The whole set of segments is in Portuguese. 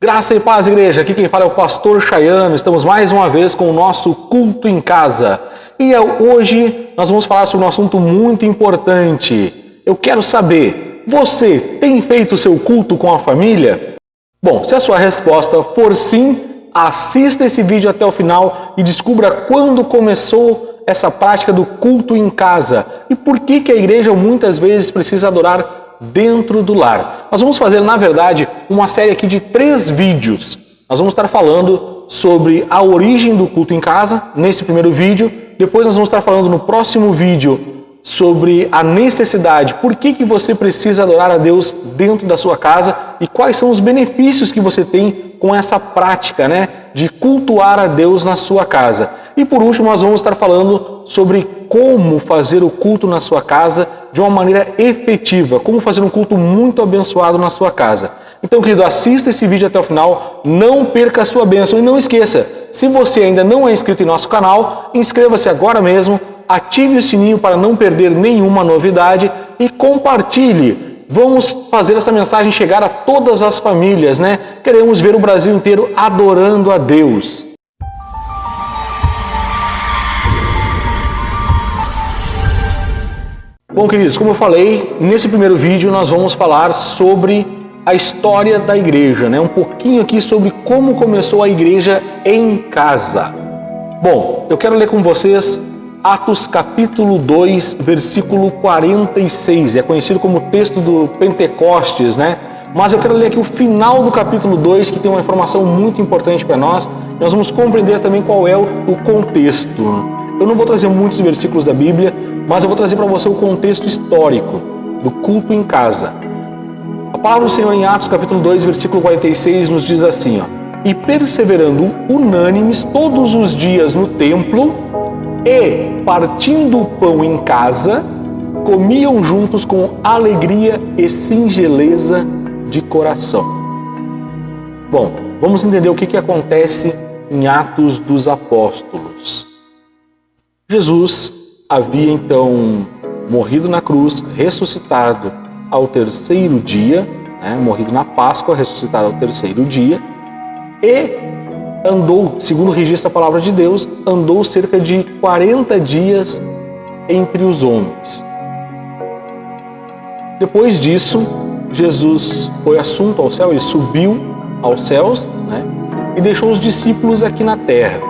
Graça e paz, igreja. Aqui quem fala é o pastor Chayano. Estamos mais uma vez com o nosso culto em casa. E hoje nós vamos falar sobre um assunto muito importante. Eu quero saber, você tem feito o seu culto com a família? Bom, se a sua resposta for sim, assista esse vídeo até o final e descubra quando começou essa prática do culto em casa e por que a igreja muitas vezes precisa adorar dentro do lar. Nós vamos fazer, na verdade, uma série aqui de 3 vídeos. Nós vamos estar falando sobre a origem do culto em casa, nesse primeiro vídeo. Depois nós vamos estar falando no próximo vídeo sobre a necessidade, por que você precisa adorar a Deus dentro da sua casa e quais são os benefícios que você tem com essa prática, de cultuar a Deus na sua casa. E por último, nós vamos estar falando sobre como fazer o culto na sua casa de uma maneira efetiva, como fazer um culto muito abençoado na sua casa. Então, querido, assista esse vídeo até o final, não perca a sua bênção e não esqueça, se você ainda não é inscrito em nosso canal, inscreva-se agora mesmo, ative o sininho para não perder nenhuma novidade e compartilhe. Vamos fazer essa mensagem chegar a todas as famílias, Queremos ver o Brasil inteiro adorando a Deus. Bom, queridos, como eu falei, nesse primeiro vídeo nós vamos falar sobre a história da igreja, um pouquinho aqui sobre como começou a igreja em casa. Bom, eu quero ler com vocês Atos capítulo 2, versículo 46, é conhecido como texto do Pentecostes, Mas eu quero ler aqui o final do capítulo 2, que tem uma informação muito importante para nós. Nós vamos compreender também qual é o contexto. Eu não vou trazer muitos versículos da Bíblia, mas eu vou trazer para você o contexto histórico do culto em casa. A palavra do Senhor em Atos capítulo 2, versículo 46 nos diz assim, E perseverando unânimes todos os dias no templo e partindo o pão em casa, comiam juntos com alegria e singeleza de coração. Bom, vamos entender o que acontece em Atos dos Apóstolos. Jesus havia então morrido na cruz, ressuscitado ao 3º dia, morrido na Páscoa, ressuscitado ao 3º dia, e andou, segundo registra a palavra de Deus, andou cerca de 40 dias entre os homens. Depois disso, Jesus foi assunto ao céu, ele subiu aos céus, e deixou os discípulos aqui na terra.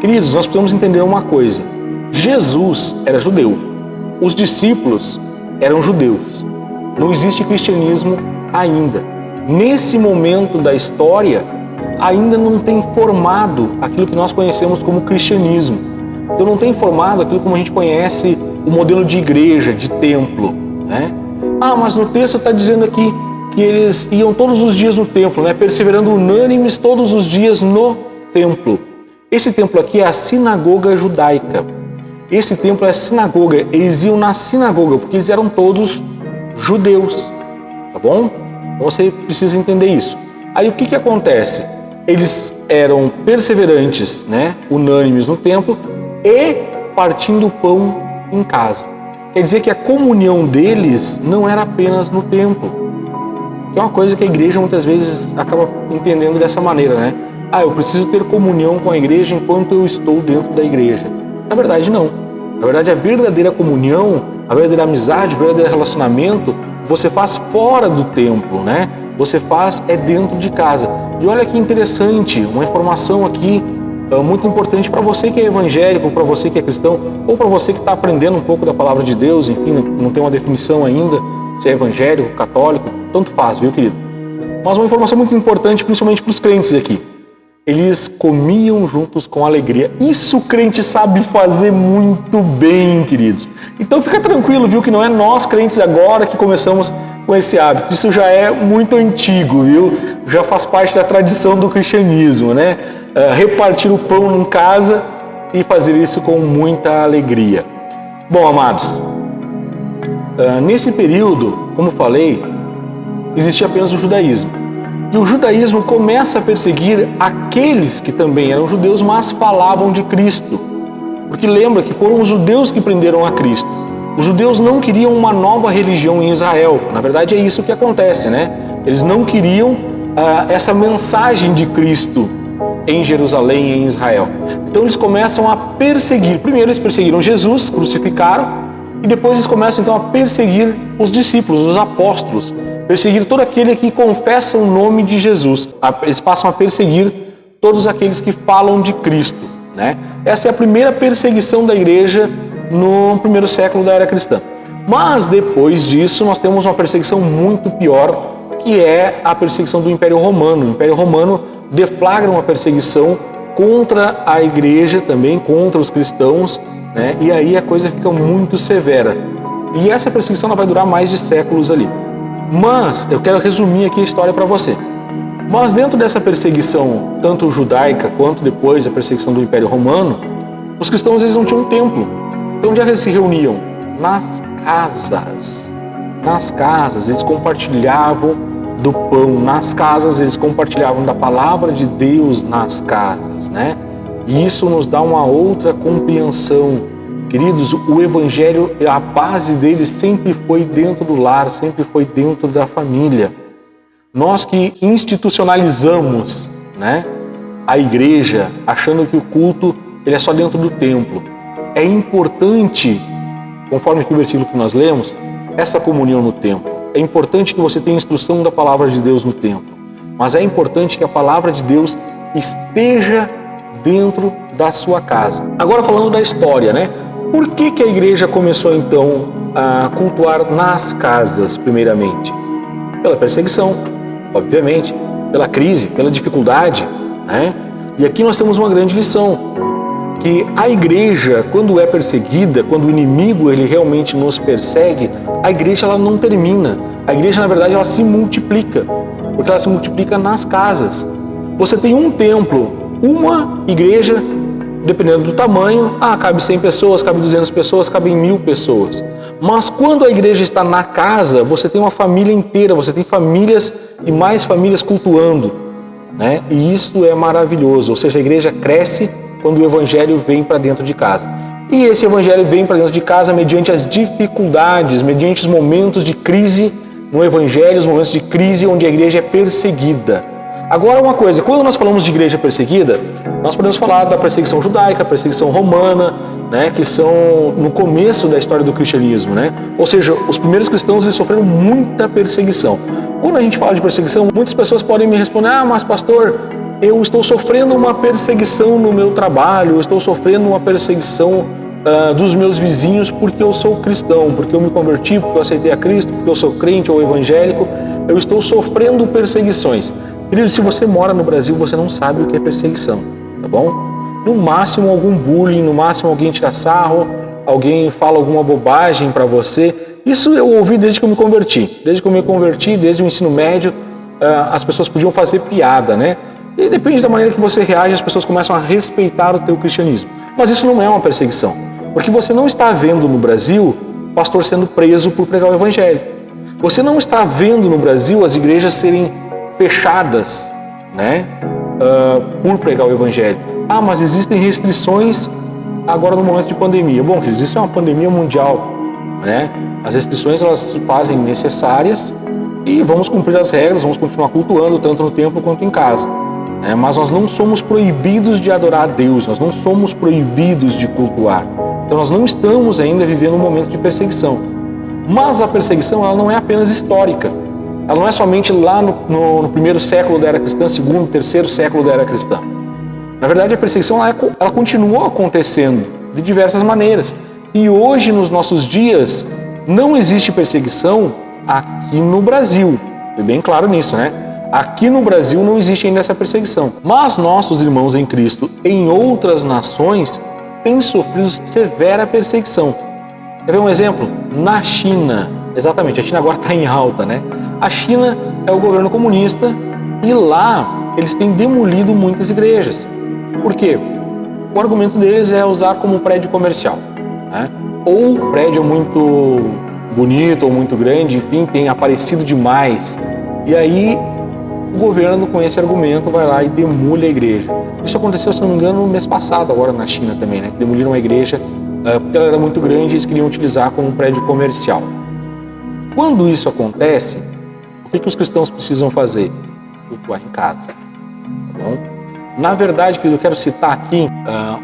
Queridos, nós precisamos entender uma coisa. Jesus era judeu, os discípulos eram judeus. Não existe cristianismo ainda. Nesse momento da história, ainda não tem formado aquilo que nós conhecemos como cristianismo. Então não tem formado aquilo como a gente conhece o modelo de igreja, de templo, mas no texto está dizendo aqui que eles iam todos os dias no templo, perseverando unânimes todos os dias no templo. Esse templo aqui é a sinagoga judaica. Esse templo é a sinagoga. Eles iam na sinagoga porque eles eram todos judeus, tá bom? Então você precisa entender isso. Aí o que acontece? Eles eram perseverantes, unânimes no templo e partindo o pão em casa. Quer dizer que a comunhão deles não era apenas no templo. Que é uma coisa que a igreja muitas vezes acaba entendendo dessa maneira, eu preciso ter comunhão com a igreja enquanto eu estou dentro da igreja. Na verdade, não. Na verdade, a verdadeira comunhão, a verdadeira amizade, o verdadeiro relacionamento, você faz fora do templo, Você faz dentro de casa. E olha que interessante, uma informação aqui muito importante para você que é evangélico, para você que é cristão, ou para você que está aprendendo um pouco da palavra de Deus, enfim, não tem uma definição ainda, se é evangélico, católico, tanto faz, viu, querido? Mas uma informação muito importante, principalmente para os crentes aqui. Eles comiam juntos com alegria. Isso o crente sabe fazer muito bem, queridos. Então fica tranquilo, viu, que não é nós crentes agora que começamos com esse hábito. Isso já é muito antigo, viu? Já faz parte da tradição do cristianismo, repartir o pão em casa e fazer isso com muita alegria. Bom, amados, nesse período, como falei, existia apenas o judaísmo. E o judaísmo começa a perseguir aqueles que também eram judeus, mas falavam de Cristo. Porque lembra que foram os judeus que prenderam a Cristo. Os judeus não queriam uma nova religião em Israel. Na verdade é isso que acontece, Eles não queriam essa mensagem de Cristo em Jerusalém e em Israel. Então eles começam a perseguir. Primeiro eles perseguiram Jesus, crucificaram, e depois eles começam então a perseguir os discípulos, os apóstolos, perseguir todo aquele que confessa o nome de Jesus. Eles passam a perseguir todos aqueles que falam de Cristo, né? Essa é a primeira perseguição da igreja no primeiro século da era cristã. Mas depois disso nós temos uma perseguição muito pior, que é a perseguição do Império Romano. O Império Romano deflagra uma perseguição contra a igreja também, contra os cristãos, né? E aí a coisa fica muito severa. E essa perseguição ela vai durar mais de séculos ali. Mas eu quero resumir aqui a história para você. Mas dentro dessa perseguição, tanto judaica quanto depois a perseguição do Império Romano, os cristãos eles não tinham um templo. Então onde é que eles se reuniam? Nas casas. Nas casas, eles compartilhavam do pão nas casas, eles compartilhavam da palavra de Deus nas casas, né? E isso nos dá uma outra compreensão. Queridos, o Evangelho, a base dele sempre foi dentro do lar, sempre foi dentro da família. Nós que institucionalizamos, né, a igreja, achando que o culto ele é só dentro do templo. É importante, conforme o versículo que nós lemos, essa comunhão no templo. É importante que você tenha instrução da palavra de Deus no templo. Mas é importante que a palavra de Deus esteja dentro da sua casa. Agora falando da história, né? Por que a igreja começou então a cultuar nas casas, primeiramente? Pela perseguição, obviamente, pela crise, pela dificuldade, né? E aqui nós temos uma grande lição, que a igreja, quando é perseguida, quando o inimigo ele realmente nos persegue, a igreja ela não termina. A igreja, na verdade, ela se multiplica, porque ela se multiplica nas casas. Você tem um templo, uma igreja, dependendo do tamanho, cabe 100 pessoas, cabe 200 pessoas, cabe 1000 pessoas. Mas quando a igreja está na casa, você tem uma família inteira, você tem famílias e mais famílias cultuando, né? E isso é maravilhoso, ou seja, a igreja cresce quando o evangelho vem para dentro de casa. E esse evangelho vem para dentro de casa mediante as dificuldades, mediante os momentos de crise no evangelho, os momentos de crise onde a igreja é perseguida. Agora uma coisa, quando nós falamos de igreja perseguida, nós podemos falar da perseguição judaica, perseguição romana, né, que são no começo da história do cristianismo, né? Ou seja, os primeiros cristãos eles sofreram muita perseguição. Quando a gente fala de perseguição, muitas pessoas podem me responder: mas pastor, eu estou sofrendo uma perseguição no meu trabalho, eu estou sofrendo uma perseguição dos meus vizinhos porque eu sou cristão, porque eu me converti, porque eu aceitei a Cristo, porque eu sou crente ou evangélico, eu estou sofrendo perseguições. Querido, se você mora no Brasil, você não sabe o que é perseguição, tá bom? No máximo algum bullying, no máximo alguém tira sarro, alguém fala alguma bobagem para você. Isso eu ouvi desde que eu me converti. Desde o ensino médio, as pessoas podiam fazer piada, né? E depende da maneira que você reage, as pessoas começam a respeitar o teu cristianismo. Mas isso não é uma perseguição, porque você não está vendo no Brasil pastor sendo preso por pregar o evangelho. Você não está vendo no Brasil as igrejas serem fechadas, né, por pregar o evangelho. Mas existem restrições agora no momento de pandemia. Bom, existe uma pandemia mundial, né? As restrições elas se fazem necessárias e vamos cumprir as regras, vamos continuar cultuando tanto no templo quanto em casa. Mas nós não somos proibidos de adorar a Deus, nós não somos proibidos de cultuar. Então nós não estamos ainda vivendo um momento de perseguição. Mas a perseguição ela não é apenas histórica. Ela não é somente lá no primeiro século da era cristã, segundo, terceiro século da era cristã. Na verdade, a perseguição ela continuou acontecendo de diversas maneiras. E hoje, nos nossos dias, não existe perseguição aqui no Brasil. Foi bem claro nisso, né? Aqui no Brasil não existe ainda essa perseguição. Mas nossos irmãos em Cristo, em outras nações, têm sofrido severa perseguição. Quer ver um exemplo? Na China. Exatamente, a China agora está em alta, né? A China é o governo comunista e lá eles têm demolido muitas igrejas. Por quê? O argumento deles é usar como prédio comercial, né? Ou o prédio é muito bonito ou muito grande, enfim, tem aparecido demais. E aí o governo, com esse argumento, vai lá e demole a igreja. Isso aconteceu, se não me engano, no mês passado, agora na China também, né? Demoliram a igreja porque ela era muito grande e eles queriam utilizar como um prédio comercial. Quando isso acontece, o que os cristãos precisam fazer? cultuar em casa. Tá bom? Na verdade, querido, eu quero citar aqui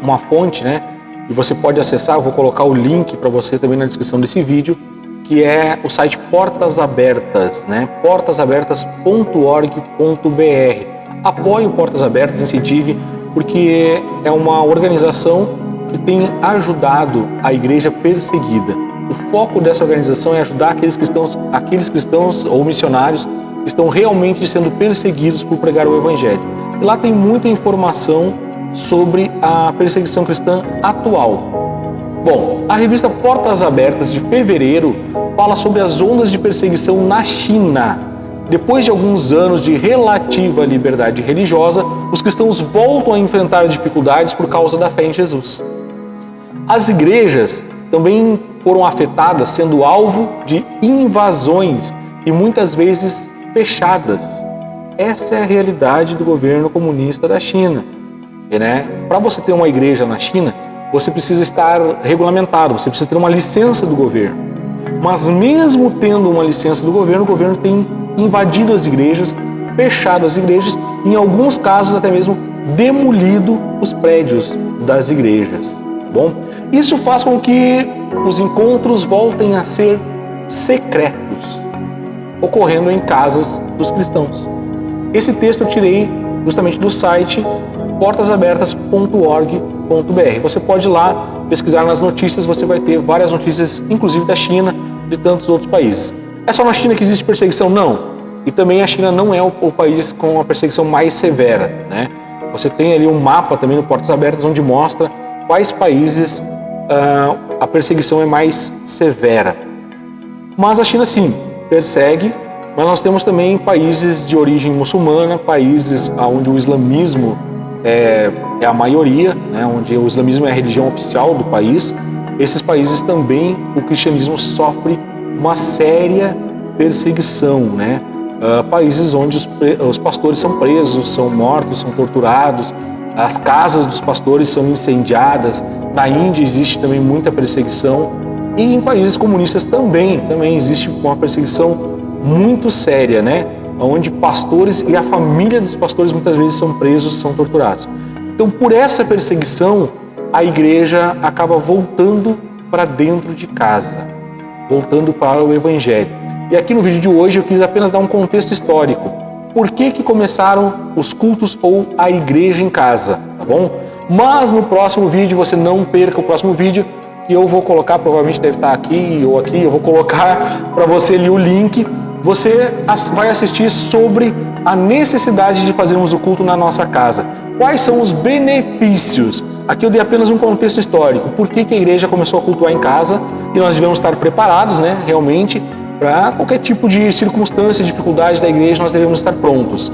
uma fonte, né? E você pode acessar, eu vou colocar o link para você também na descrição desse vídeo, que é o site Portas Abertas, né? portasabertas.org.br. Apoie o Portas Abertas, incentive, porque é uma organização que tem ajudado a igreja perseguida. O foco dessa organização é ajudar aqueles cristãos ou missionários que estão realmente sendo perseguidos por pregar o Evangelho. E lá tem muita informação sobre a perseguição cristã atual. Bom, a revista Portas Abertas de fevereiro fala sobre as ondas de perseguição na China. Depois de alguns anos de relativa liberdade religiosa, os cristãos voltam a enfrentar dificuldades por causa da fé em Jesus. As igrejas também foram afetadas, sendo alvo de invasões e muitas vezes fechadas. Essa é a realidade do governo comunista da China. Para você ter uma igreja na China, você precisa estar regulamentado, você precisa ter uma licença do governo. Mas mesmo tendo uma licença do governo, o governo tem invadido as igrejas, fechado as igrejas, e em alguns casos até mesmo demolido os prédios das igrejas. Tá bom? Isso faz com que os encontros voltem a ser secretos, ocorrendo em casas dos cristãos. Esse texto eu tirei justamente do site portasabertas.org.br. Você pode ir lá pesquisar nas notícias, você vai ter várias notícias, inclusive da China, de tantos outros países. É só na China que existe perseguição? Não. E também a China não é o país com a perseguição mais severa, né? Você tem ali um mapa também no Portas Abertas onde mostra quais países a perseguição é mais severa. Mas a China sim, persegue, mas nós temos também países de origem muçulmana, países onde o islamismo é a maioria, né, onde o islamismo é a religião oficial do país. Esses países também o cristianismo sofre uma séria perseguição, né? Países onde os pastores são presos, são mortos, são torturados, as casas dos pastores são incendiadas. Na Índia existe também muita perseguição e em países comunistas também existe uma perseguição muito séria, né? Onde pastores e a família dos pastores muitas vezes são presos, são torturados. Então, por essa perseguição, a igreja acaba voltando para dentro de casa, voltando para o Evangelho. E aqui no vídeo de hoje eu quis apenas dar um contexto histórico. Por que começaram os cultos ou a igreja em casa, tá bom? Mas no próximo vídeo, você não perca o próximo vídeo, que eu vou colocar, provavelmente deve estar aqui ou aqui, eu vou colocar para você ali o link. Você vai assistir sobre a necessidade de fazermos o culto na nossa casa. Quais são os benefícios? Aqui eu dei apenas um contexto histórico. Por que a igreja começou a cultuar em casa? E nós devemos estar preparados, né, realmente, para qualquer tipo de circunstância, dificuldade da igreja, nós devemos estar prontos.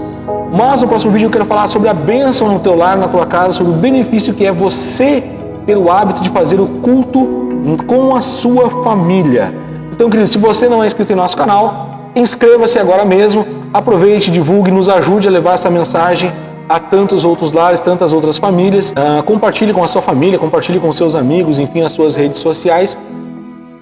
Mas no próximo vídeo eu quero falar sobre a bênção no teu lar, na tua casa, sobre o benefício que é você ter o hábito de fazer o culto com a sua família. Então, querido, se você não é inscrito em nosso canal, inscreva-se agora mesmo, aproveite, divulgue, nos ajude a levar essa mensagem a tantos outros lares, tantas outras famílias. Compartilhe com a sua família, compartilhe com seus amigos, enfim, nas suas redes sociais.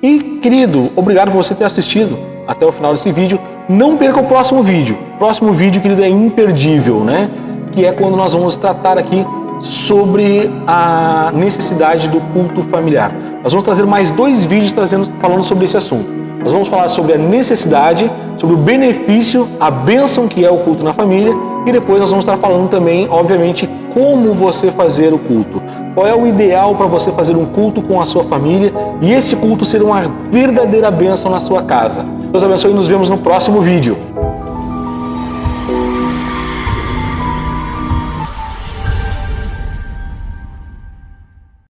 E, querido, obrigado por você ter assistido até o final desse vídeo. Não perca o próximo vídeo. O próximo vídeo, querido, é imperdível, né? Que é quando nós vamos tratar aqui sobre a necessidade do culto familiar. Nós vamos trazer mais 2 vídeos falando sobre esse assunto. Nós vamos falar sobre a necessidade, sobre o benefício, a bênção que é o culto na família, e depois nós vamos estar falando também, obviamente, como você fazer o culto. Qual é o ideal para você fazer um culto com a sua família e esse culto ser uma verdadeira bênção na sua casa. Deus abençoe e nos vemos no próximo vídeo.